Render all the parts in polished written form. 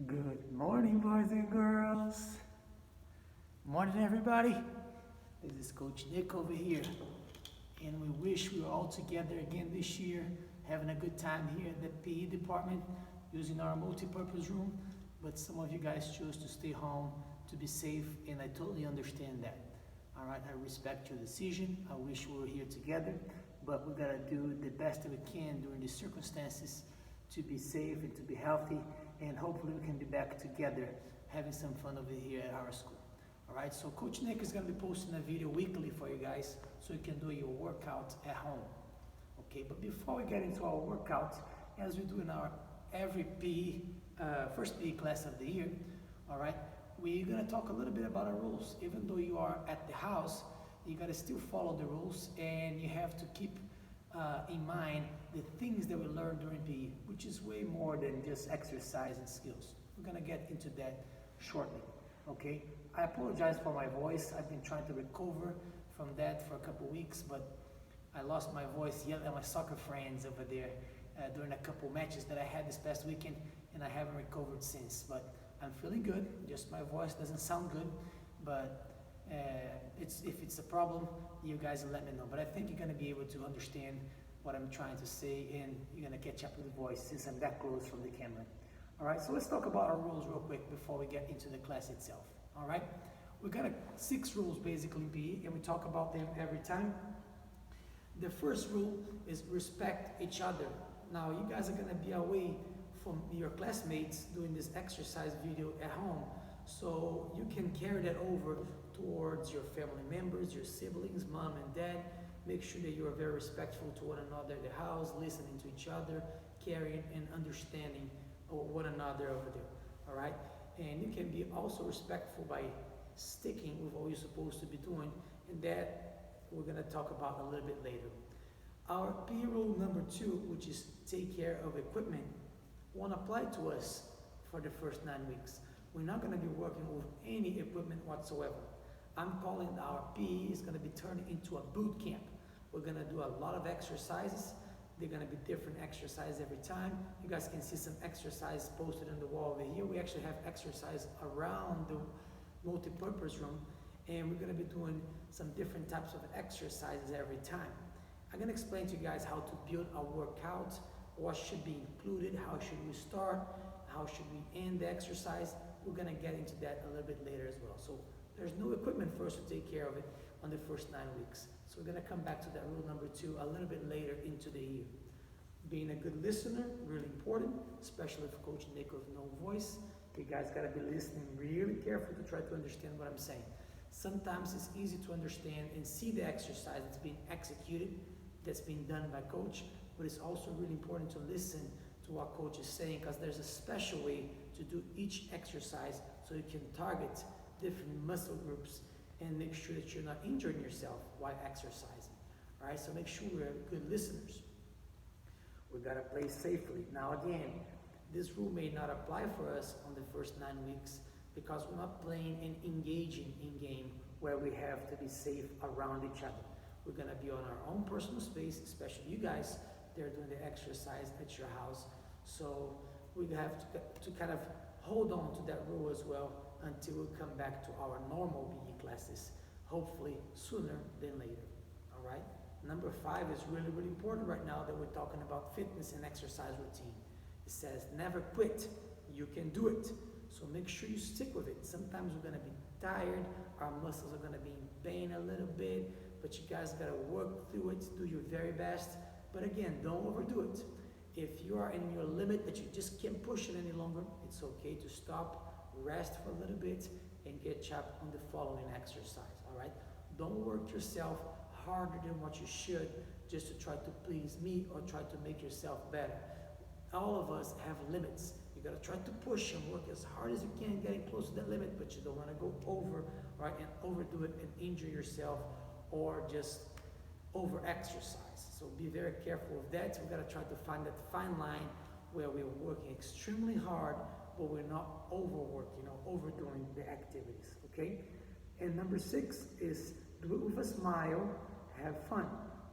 Good morning, boys and girls. Morning, everybody. This is Coach Nick over here, and we wish we were all together again this year, having a good time here at the PE department, using our multi-purpose room. But some of you guys chose to stay home to be safe, and I totally understand that. All right, I respect your decision. I wish we were here together, but we gotta do the best that we can during these circumstances to be safe and to be healthy, and hopefully we can be back together having some fun over here at our school. All right, so Coach Nick is going to be posting a video weekly for you guys so you can do your workout at home. Okay, but before we get into our workout, as we do in our every first PE class of the year, all right, we're going to talk a little bit about our rules. Even though you are at the house, you got to still follow the rules, and you have to keep in mind the things that we learned during PE, which is way more than just exercise and skills. We're gonna get into that shortly, okay? I apologize for my voice. I've been trying to recover from that for a couple weeks, but I lost my voice yelling at my soccer friends over there during a couple matches that I had this past weekend, and I haven't recovered since. But I'm feeling good, just my voice doesn't sound good, but if it's a problem, you guys let me know. But I think you're gonna be able to understand what I'm trying to say, and you're gonna catch up with the voice since I'm that close from the camera. All right, so let's talk about our rules real quick before we get into the class itself. All right, we got 6 rules basically in PE, and we talk about them every time. The first rule is respect each other. Now, you guys are gonna be away from your classmates doing this exercise video at home, so you can carry that over towards your family members, your siblings, mom and dad. Make sure that you are very respectful to one another in the house, listening to each other, caring and understanding one another over there, all right? And you can be also respectful by sticking with what you're supposed to be doing, and that we're gonna talk about a little bit later. Our P rule number 2, which is take care of equipment, won't apply to us for the first 9 weeks. We're not gonna be working with any equipment whatsoever. I'm calling our PE is gonna be turned into a boot camp. We're gonna do a lot of exercises. They're gonna be different exercises every time. You guys can see some exercise posted on the wall over here. We actually have exercise around the multi-purpose room, and we're gonna be doing some different types of exercises every time. I'm gonna explain to you guys how to build a workout, what should be included, how should we start, how should we end the exercise. We're gonna get into that a little bit later as well. So there's no equipment for us to take care of it on the first 9 weeks. So we're gonna come back to that rule number 2 a little bit later into the year. Being a good listener, really important, especially for Coach Nick with no voice. You guys gotta be listening really carefully to try to understand what I'm saying. Sometimes it's easy to understand and see the exercise that's being executed, that's being done by Coach, but it's also really important to listen to what Coach is saying, because there's a special way to do each exercise so you can target different muscle groups and make sure that you're not injuring yourself while exercising. All right, so make sure we're good listeners. We gotta play safely. Now again, this rule may not apply for us on the first 9 weeks because we're not playing and engaging in game where we have to be safe around each other. We're gonna be on our own personal space, especially you guys. They're doing the exercise at your house. So we have to kind of hold on to that rule as well until we come back to our normal PE classes, hopefully sooner than later, all right? Number 5 is really, really important right now that we're talking about fitness and exercise routine. It says, never quit, you can do it. So make sure you stick with it. Sometimes we're gonna be tired, our muscles are gonna be in pain a little bit, but you guys gotta work through it, do your very best. But again, don't overdo it. If you are in your limit that you just can't push it any longer, it's okay to stop, rest for a little bit, and get up on the following exercise, all right? Don't work yourself harder than what you should just to try to please me or try to make yourself better. All of us have limits. You gotta try to push and work as hard as you can, getting close to that limit, but you don't wanna go over, right, and overdo it and injure yourself or just over-exercise. So be very careful of that. We gotta try to find that fine line where we're working extremely hard, but we're not overworking or overdoing the activities, okay? And number 6 is do it with a smile, have fun.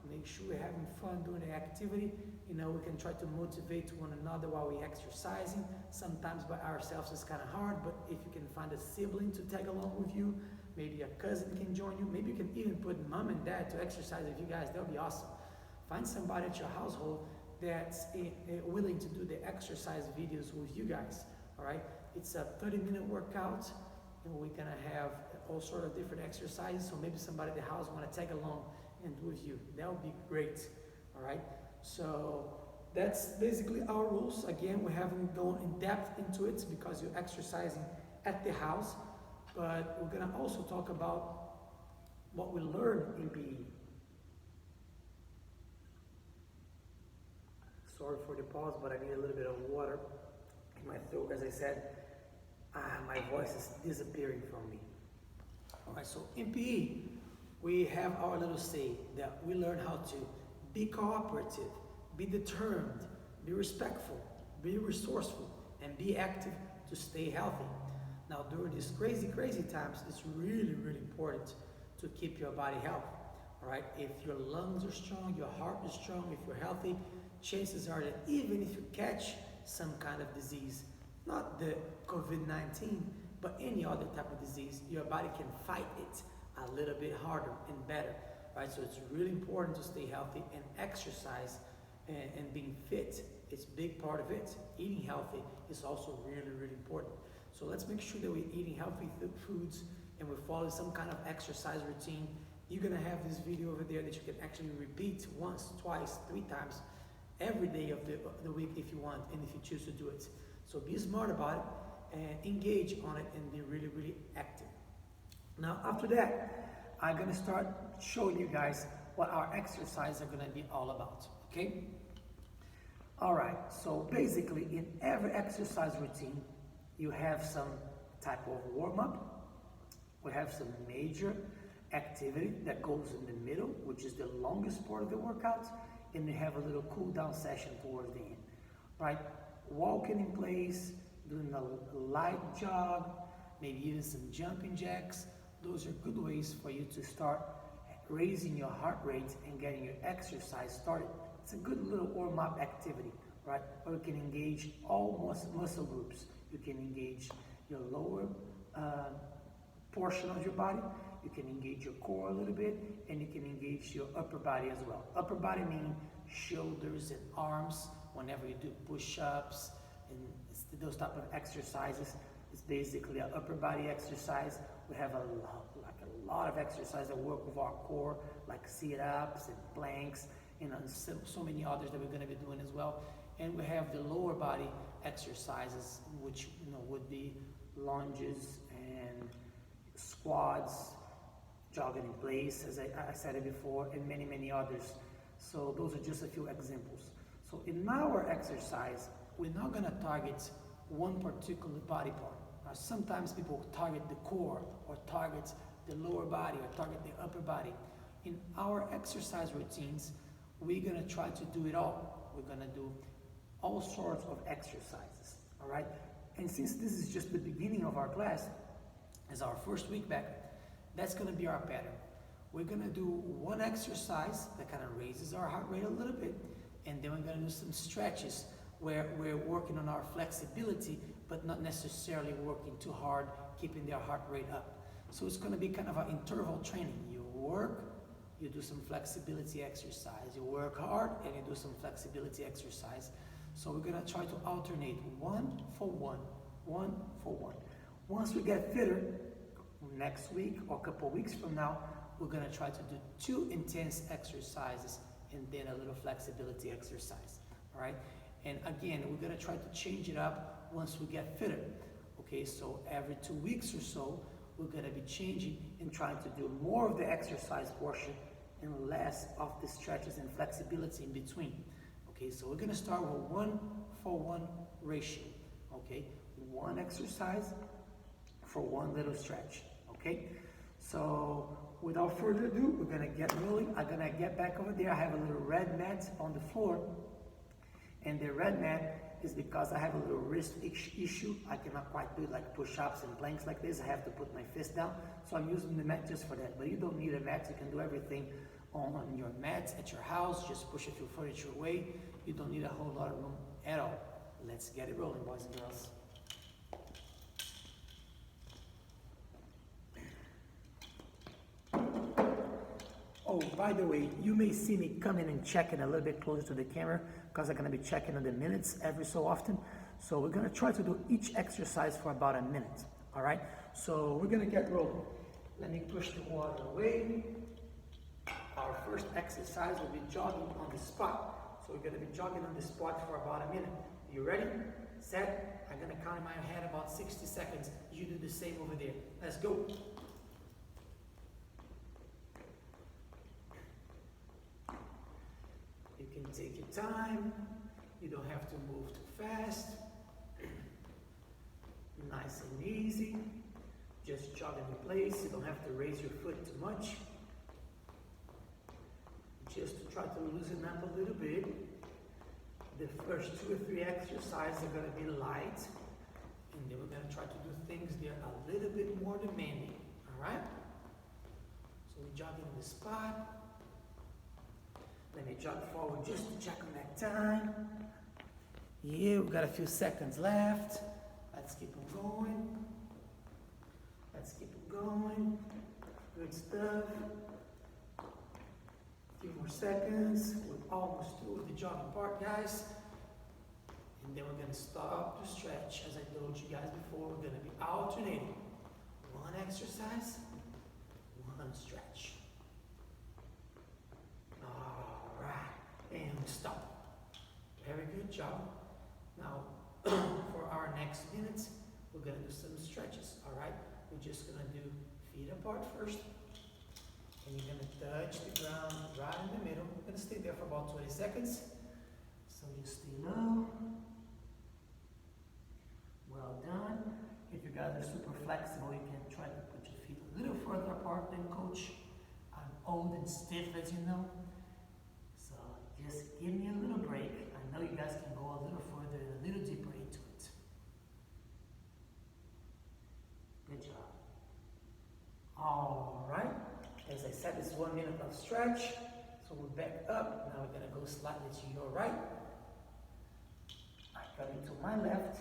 Make sure we're having fun doing the activity. You know, we can try to motivate one another while we're exercising. Sometimes by ourselves it's kind of hard, but if you can find a sibling to tag along with you, maybe a cousin can join you. Maybe you can even put mom and dad to exercise with you guys. That would be awesome. Find somebody at your household that's willing to do the exercise videos with you guys. All right, it's a 30-minute workout, and we're gonna have all sort of different exercises. So maybe somebody at the house want to tag along and do with you. That would be great. All right. So that's basically our rules. Again, we haven't gone in depth into it because you're exercising at the house, but we're gonna also talk about what we learned in PE. Sorry for the pause, but I need a little bit of water in my throat. As I said, my voice is disappearing from me. All right, so in PE, we have our little say that we learn how to be cooperative, be determined, be respectful, be resourceful, and be active to stay healthy. Now, during these crazy times, it's really important to keep your body healthy. All right, if your lungs are strong, your heart is strong, if you're healthy, chances are that even if you catch some kind of disease, not the COVID-19, but any other type of disease, your body can fight it a little bit harder and better, right? So it's really important to stay healthy, and exercise and being fit is a big part of it. Eating healthy is also really important. So let's make sure that we're eating healthy foods and we're following some kind of exercise routine. You're gonna have this video over there that you can actually repeat once, twice, 3 times every day of the week if you want, and if you choose to do it. So be smart about it and engage on it and be really active. Now after that, I'm gonna start showing you guys what our exercises are gonna be all about, okay? All right, so basically in every exercise routine, you have some type of warm-up. We have some major activity that goes in the middle, which is the longest part of the workout, and they have a little cool down session towards the end, right? Walking in place, doing a light jog, maybe even some jumping jacks. Those are good ways for you to start raising your heart rate and getting your exercise started. It's a good little warm-up activity, right? Or you can engage all muscle groups. You can engage your lower portion of your body. You can engage your core a little bit, and you can engage your upper body as well. Upper body meaning shoulders and arms. Whenever you do push-ups and those type of exercises, it's basically an upper body exercise. We have a lot of exercises that work with our core, like sit-ups and planks, and so many others that we're going to be doing as well. And we have the lower body exercises, which would be lunges and squats, jogging in place, as I said it before, and many others. So those are just a few examples. So in our exercise, we're not going to target one particular body part. Sometimes people target the core, or target the lower body, or target the upper body. In our exercise routines, we're going to try to do it all. We're going to do all sorts of exercises, all right? And since this is just the beginning of our class, as our first week back, that's going to be our pattern. We're going to do one exercise that kind of raises our heart rate a little bit, and then we're going to do some stretches where we're working on our flexibility, but not necessarily working too hard, keeping their heart rate up. So it's going to be kind of an interval training. You work, you do some flexibility exercise. You work hard, and you do some flexibility exercise. So we're going to try to alternate one for one. Once we get fitter, next week or a couple of weeks from now, we're going to try to do 2 intense exercises and then a little flexibility exercise, all right? And again, we're going to try to change it up once we get fitter, okay? So every 2 weeks or so, we're going to be changing and trying to do more of the exercise portion and less of the stretches and flexibility in between, okay? So we're going to start with 1-for-1 ratio, okay? 1 exercise for 1 little stretch, okay? So without further ado, we're gonna get rolling. I'm gonna get back over there. I have a little red mat on the floor, and the red mat is because I have a little wrist issue. I cannot quite do like push-ups and planks like this. I have to put my fist down, so I'm using the mat just for that. But you don't need a mat. You can do everything on your mats at your house. Just push a few furniture away. You don't need a whole lot of room at all. Let's get it rolling, boys and girls. Oh, by the way, you may see me coming and checking a little bit closer to the camera because I'm going to be checking on the minutes every so often. So we're going to try to do each exercise for about a minute. All right, so we're going to get rolling. Let me push the water away. Our first exercise will be jogging on the spot. So we're going to be jogging on the spot for about a minute. You ready? Set. I'm going to count in my head about 60 seconds. You do the same over there. Let's go. You can take your time. You don't have to move too fast. Nice and easy. Just jog in place. You don't have to raise your foot too much. Just to try to loosen up a little bit. The first 2 or 3 exercises are going to be light. And then we're going to try to do things that are a little bit more demanding. Alright? So we're jogging in the spot. Let me jog forward just to check on that time. Yeah, we've got a few seconds left. Let's keep on going. Let's keep on going. Good stuff. A few more seconds. We're almost through with the jogging part, guys. And then we're going to stop to stretch. As I told you guys before, we're going to be alternating. One exercise, one stretch. And stop. Very good job. Now, for our next minutes, we're going to do some stretches, all right? We're just going to do feet apart first. And you're going to touch the ground right in the middle. We're going to stay there for about 20 seconds. So just stay low. Well done. If you guys are super flexible, you can try to put your feet a little further apart than coach. I'm old and stiff, as you know. Just give me a little break. I know you guys can go a little further and a little deeper into it. Good job. All right. As I said, it's 1 minute of stretch. So we're back up. Now we're going to go slightly to your right. I'm coming to my left,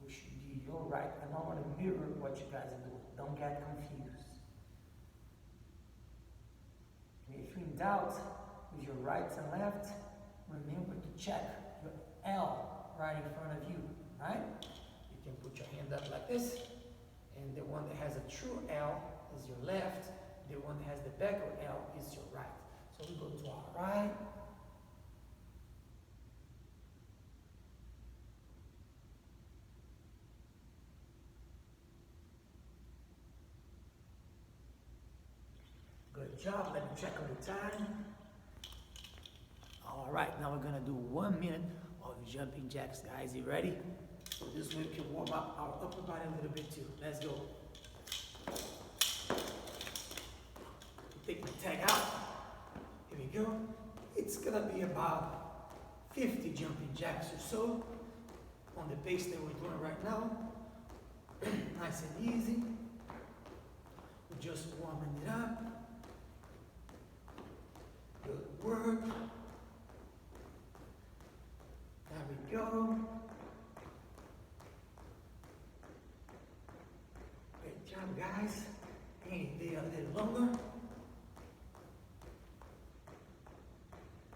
which should be your right. And I want to mirror what you guys are doing. Don't get confused. And if you're in doubt, with your right and left, remember to check your L right in front of you, right? You can put your hand up like this, and the one that has a true L is your left, the one that has the backward L is your right. So we go to our right, good job. Let me check on the time. All right, now we're gonna do 1 minute of jumping jacks, guys. You ready? So this way we can warm up our upper body a little bit too. Let's go. Take my tag out. Here we go. It's gonna be about 50 jumping jacks or so on the pace that we're doing right now. Nice and easy. We're just warming it up. Good work. There we go. Great job, guys. Any day a little longer.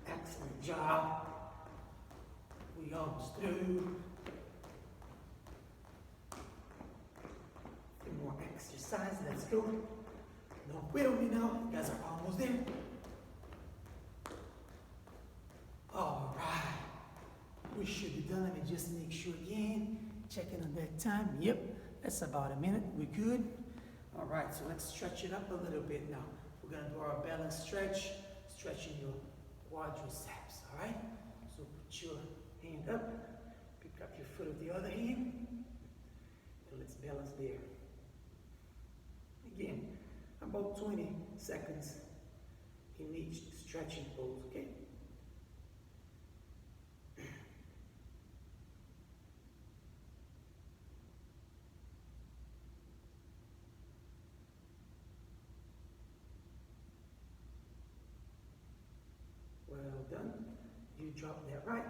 Excellent job. We almost through. A few more exercise. Let's go. Don't quit on me now. You guys are almost there. All right. We should be done. Let me just make sure again. Checking on that time. Yep, that's about a minute. We're good. All right, so let's stretch it up a little bit now. We're going to do our balance stretch, stretching your quadriceps. All right? So put your hand up, pick up your foot with the other hand, and let's balance there. Again, about 20 seconds in each stretching pose, okay? You drop that right,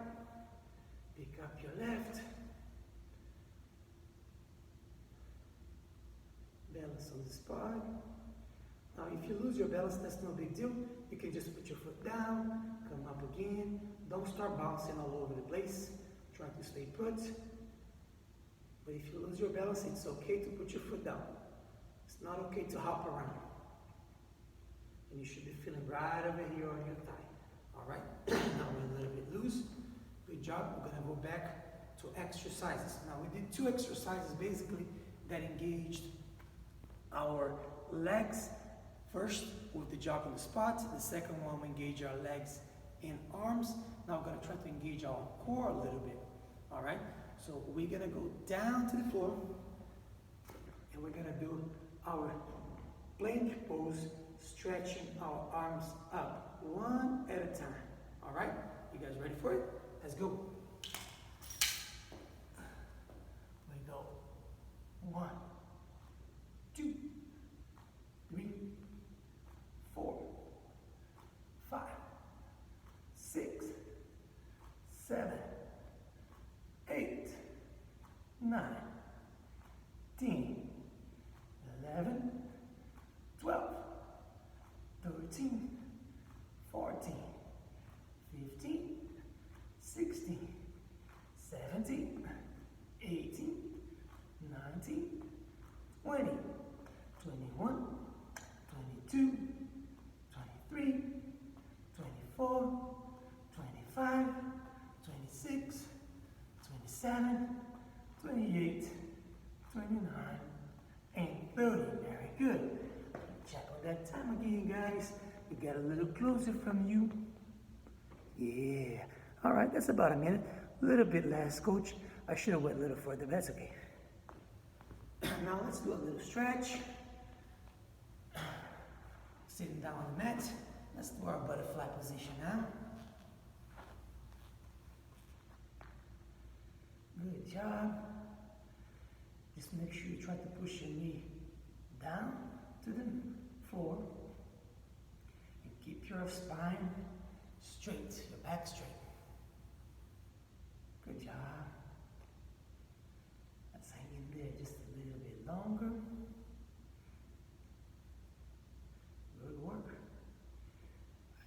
pick up your left, balance on the spot. Now if you lose your balance, that's no big deal. You can just put your foot down, come up again. Don't start bouncing all over the place. Try to stay put. But if you lose your balance, it's okay to put your foot down. It's not okay to hop around. And you should be feeling right over here on your thigh. All right, now we're a little bit loose. Good job. We're gonna go back to exercises. Now we did 2 exercises basically that engaged our legs. First with the jog on the spot. The second one we engage our legs and arms. Now we're gonna try to engage our core a little bit. All right, so we're gonna go down to the floor and we're gonna do our plank pose, stretching our arms up one at a time. All right, you guys ready for it? Let's go. We go 1, 2, 3, 4, 5, 6, 7, 8, 9, 10, 11, 12, 13, 14, 15, 16, 17, 18, 19, 20, 21, 22, 23, 24, 25, 26, 27, 28, 29, and 30. Very good. Check on that time again, guys. We got a little closer from you. Yeah. All right, that's about a minute. A little bit less, coach. I should have went a little further, but that's okay. Now let's do a little stretch. Sitting down on the mat. Let's do our butterfly position now. Good job. Just make sure you try to push your knee down to the floor. And keep your spine straight, your back straight. Good job. Let's hang in there just a little bit longer. Good work.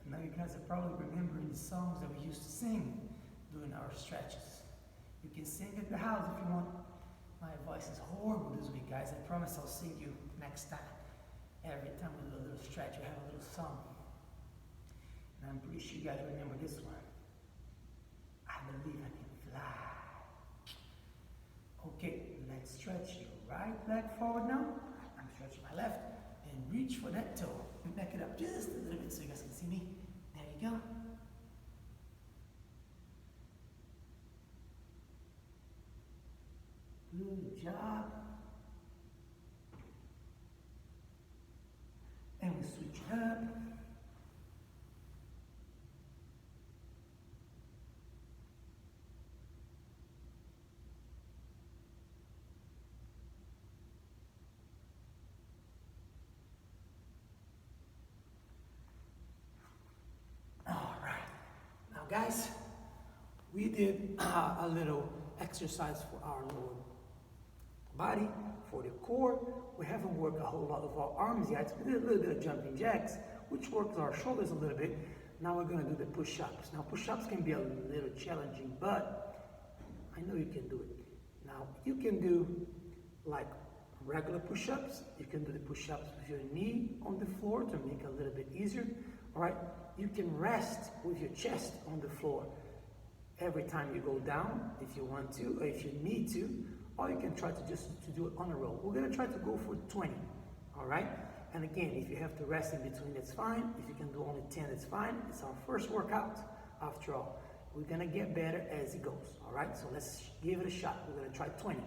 I know you guys are probably remembering the songs that we used to sing during our stretches. You can sing at the house if you want. My voice is horrible this week, guys. I promise I'll sing you next time. Every time we do a little stretch, we have a little song. And I'm pretty sure you guys remember this one. I believe I can fly. Okay, let's stretch your right leg forward now. I'm stretching my left. And reach for that toe. Back it up just a little bit so you guys can see me. There you go. Good job. And we switch it up. All right. Now, guys, we did a little exercise for our lower body, for the core. We haven't worked a whole lot of our arms yet. We did a little bit of jumping jacks, which works our shoulders a little bit. Now we're going to do the push-ups. Now push-ups can be a little challenging, but I know you can do it. Now you can do like regular push-ups. You can do the push-ups with your knee on the floor to make it a little bit easier. All right. You can rest with your chest on the floor every time you go down if you want to, or if you need to. Or you can try to just do it on a roll. We're gonna try to go for 20, all right? And again, if you have to rest in between, that's fine. If you can do only 10, that's fine. It's our first workout, after all. We're gonna get better as it goes, all right? So let's give it a shot. We're gonna try 20.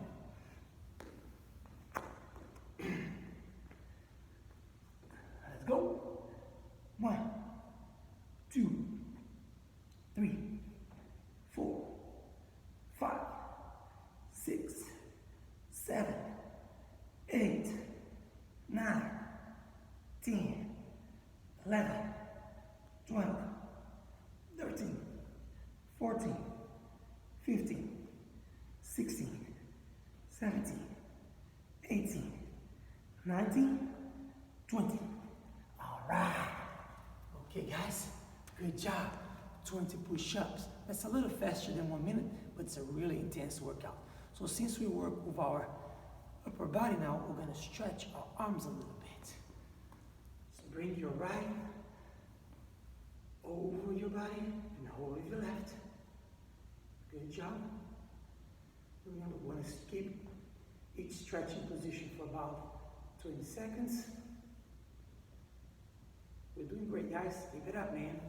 Let's go. 1, 2, 3, 4, 5, 6, 7, 8, 9, 10, 11, 12, 13, 17, 18, 19, 20. All right. Okay, guys, good job. 20 push-ups. That's a little faster than 1 minute, but it's a really intense workout. So since we work with our upper body now, we're gonna stretch our arms a little bit. So bring your right over your body and hold your left. Good job. Remember, we want to keep each stretching position for about 20 seconds. We're doing great, guys. Keep it up, man.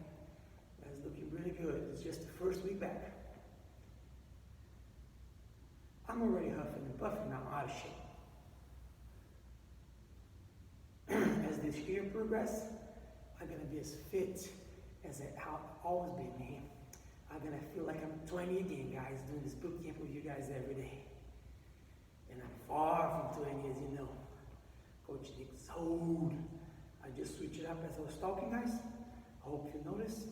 That's looking really good. It's just the first week back. I'm already huffing and puffing now, out of shape. As this year progresses, I'm going to be as fit as I've always been, man. I'm going to feel like I'm 20 again, guys, doing this boot camp with you guys every day. And I'm far from 20, as you know. Coach Nick's old. I just switched it up as I was talking, guys. I hope you noticed.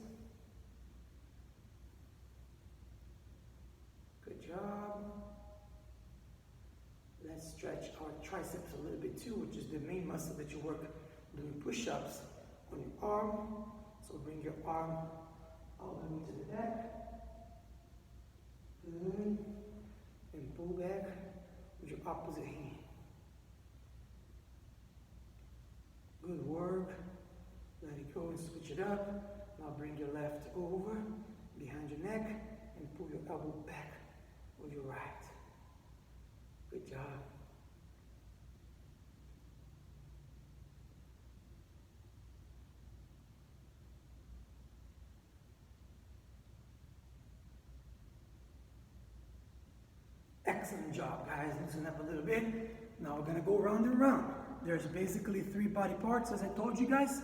Good job. Let's stretch our triceps a little bit too, which is the main muscle that you work doing push-ups on your arm. So bring your arm all the way to the back. Good. And pull back with your opposite hand. Good work. Let it go and switch it up. Now bring your left over behind your neck and pull your elbow back with your right. Good job. Excellent job, guys. Loosen up a little bit. Now we're gonna go round and round. There's basically 3 body parts, as I told you guys.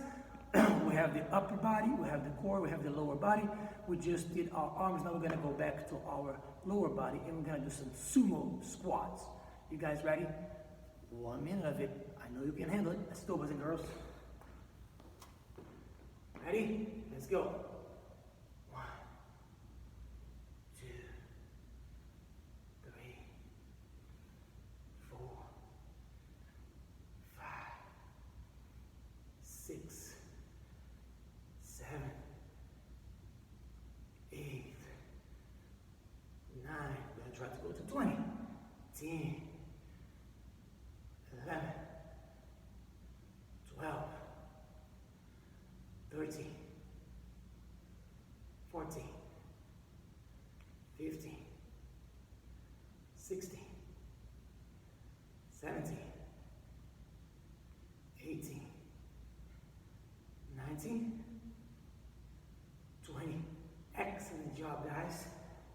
We have the upper body, we have the core, we have the lower body. We just did our arms. Now we're gonna go back to our lower body and we're gonna do some sumo squats. You guys ready? 1 minute of it. I know you can handle it. Let's go, boys and girls. Ready? Let's go. 1, 2, 3, 4, 5, 6, 7, 8, 9. We're gonna try to go to 20. 10, 11, 12, 13, 14, 15, 16, 17, 18, 19, 20. Excellent job, guys.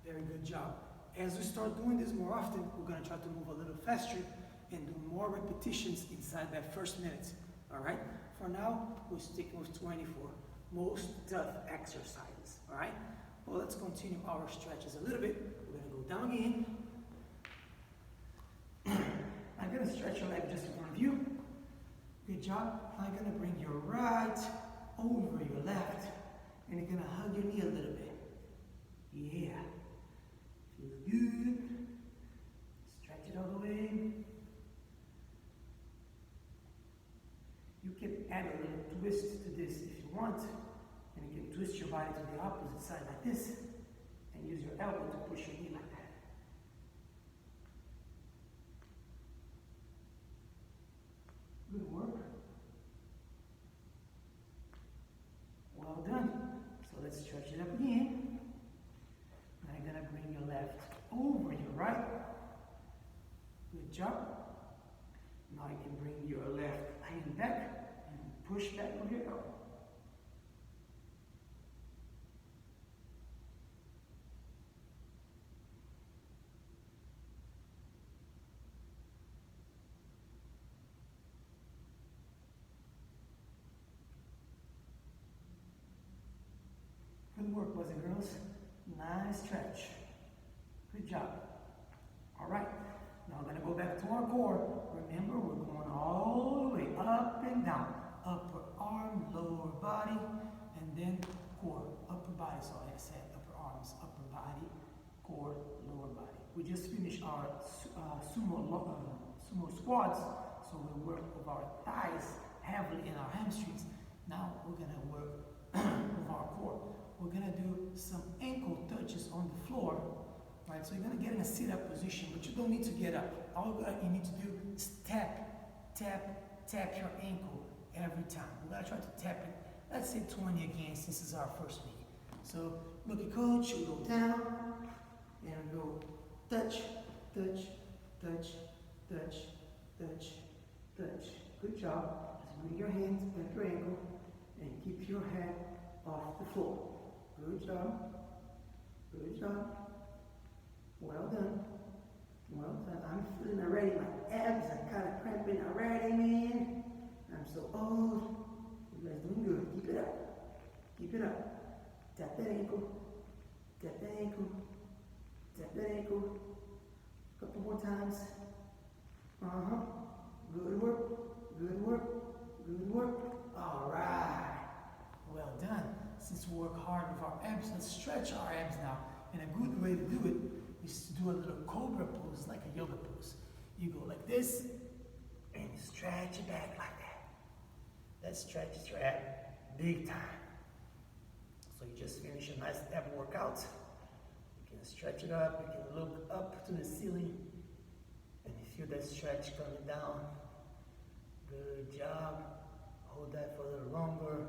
Very good job. As we start doing this more often, we're going to try to move a little faster and do more repetitions inside that first minute. All right? For now, we're sticking with 20 for most tough exercises. All right? Well, let's continue our stretches a little bit. We're going to go down again. I'm going to stretch your leg just in front of you. Good job. I'm going to bring your right over your left, and you're going to hug your knee a little bit. Yeah. Feels good. Stretch it all the way. You can add a little twist to this if you want, and you can twist your body to the opposite side like this, and use your elbow to push your knee like that. Good work. Well done. So let's stretch it up again. Now you're gonna bring your left over your right. Good job. Now you can bring your left hand back and push back with your elbow. Good work, boys and girls. Nice stretch. Good job. All right. Now we're going to go back to our core. Remember, we're going all the way up and down. Upper arm, lower body, and then core. Upper body, so like I said, upper arms, upper body, core, lower body. we just finished our sumo squats, so we work with our thighs heavily in our hamstrings. Now we're gonna work with our core. We're gonna do some ankle touches on the floor, right? So you're gonna get in a sit-up position, but you don't need to get up. All you need to do is tap, tap, tap your ankle every time. We're gonna try to tap it. Let's say 20 again, since this is our first meeting. So look at coach, we go down, and we go touch, touch, touch, touch, touch, touch. Good job. Just bring your hands back your ankle and keep your head off the floor. Good job. Good job. Well done. Well done. I'm feeling already my abs are kind of cramping already, man. I'm so old. You guys doing good. Keep it up. Keep it up. Tap that ankle. Tap that ankle. Tap that ankle. A couple more times. Good work. Good work. Good work. All right. Well done. Since we work hard with our abs, let's stretch our abs now. And a good way to do it is to do a little cobra pose, like a yoga pose. You go like this, and you stretch it back like that. That stretches your ab big time. So you just finish a nice ab workout. You can stretch it up, you can look up to the ceiling, and you feel that stretch coming down. Good job. Hold that for a little longer.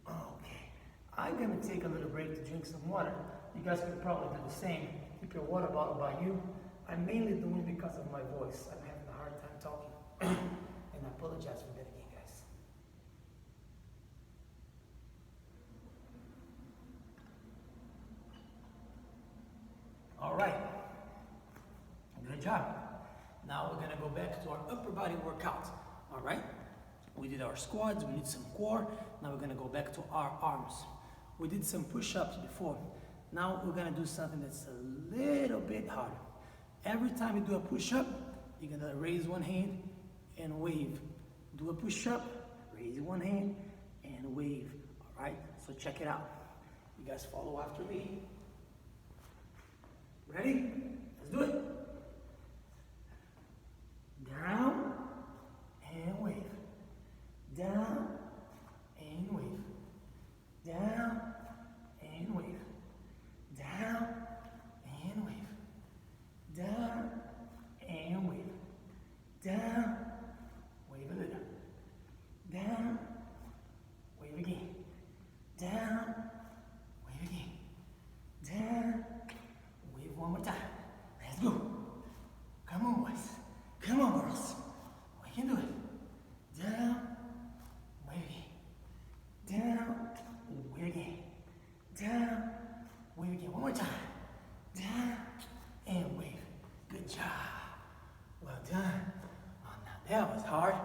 Okay, I'm gonna take a little break to drink some water. You guys could probably do the same. Keep your water bottle by you. I'm mainly doing it because of my voice. I'm having a hard time talking. And I apologize for that again, guys. All right, good job. Now we're gonna go back to our upper body workout, all right? We did our squats, we did some core. Now we're gonna go back to our arms. We did some push-ups before. Now we're gonna do something that's a little bit harder. Every time you do a push-up, you're gonna raise one hand and wave. Do a push-up, raise one hand and wave, all right? So check it out. You guys follow after me. Ready? Let's do it. Down and wave. Down and wave. Down and wave. Down and wave. Down and wave. Down, wave a little. Down, wave again. Down, wave again. Down, wave one more time. Let's go. Come on, boys. Come on, girls. We can do it. Down, wave again. Down, wave again. Down, wave again. One more time. Down, and wave. Good job. Well done. Oh, now that was hard.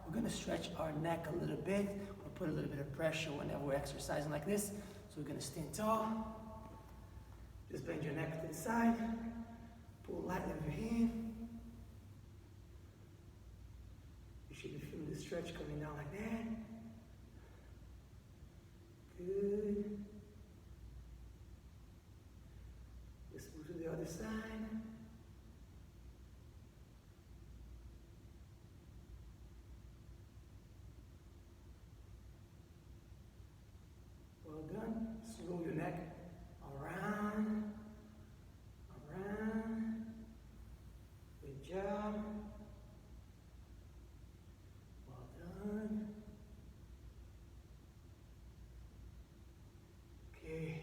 We're going to stretch our neck a little bit. We'll put a little bit of pressure whenever we're exercising like this. So we're going to stand tall. Just bend your neck to the side. Pull lightly with your hand. You should be feeling the stretch coming down like that. Good. Let's move to the other side. Well done. Slow your neck around, around. Good job. Well done. Okay.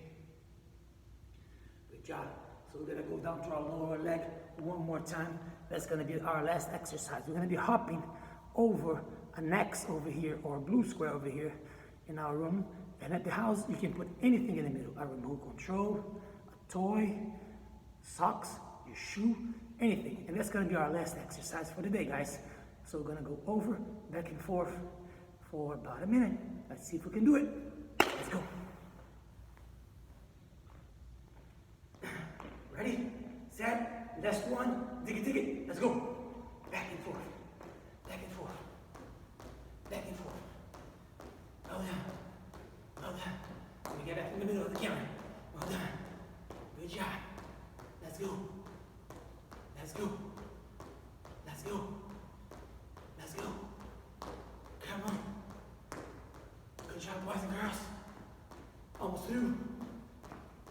Good job. So we're going to go down to our lower leg one more time. That's going to be our last exercise. We're going to be hopping over an X over here or a blue square over here in our room. And at the house, you can put anything in the middle. A remote control, a toy, socks, your shoe, anything. And that's going to be our last exercise for the day, guys. So we're going to go over, back and forth for about a minute. Let's see if we can do it. Let's go. Ready, set, last one, dig it, let's go. Back and forth, back and forth, back and forth. Well done, well done. Let me get back in the middle of the camera. Well done, job. Let's go. Let's go. Let's go. Let's go. Come on. Good job, boys and girls. Almost through.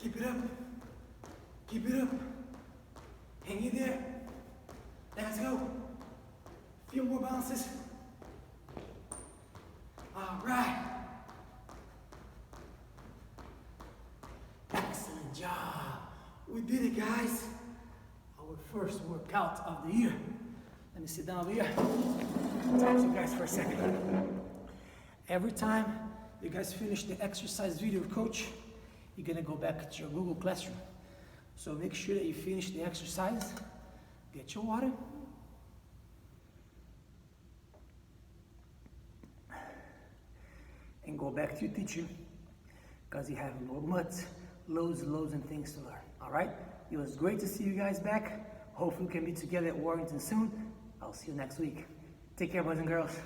Keep it up. Keep it up. Hang in there. Let's go. Few more bounces. All right. Excellent job. We did it, guys. Our first workout of the year. Let me sit down over here. Talk to you guys for a second. Every time you guys finish the exercise video with Coach, you're gonna go back to your Google Classroom. So make sure that you finish the exercise. Get your water. And go back to your teacher, because you have loads and things to learn. All right? It was great to see you guys back. Hopefully we can be together at Warrington soon. I'll see you next week. Take care, boys and girls.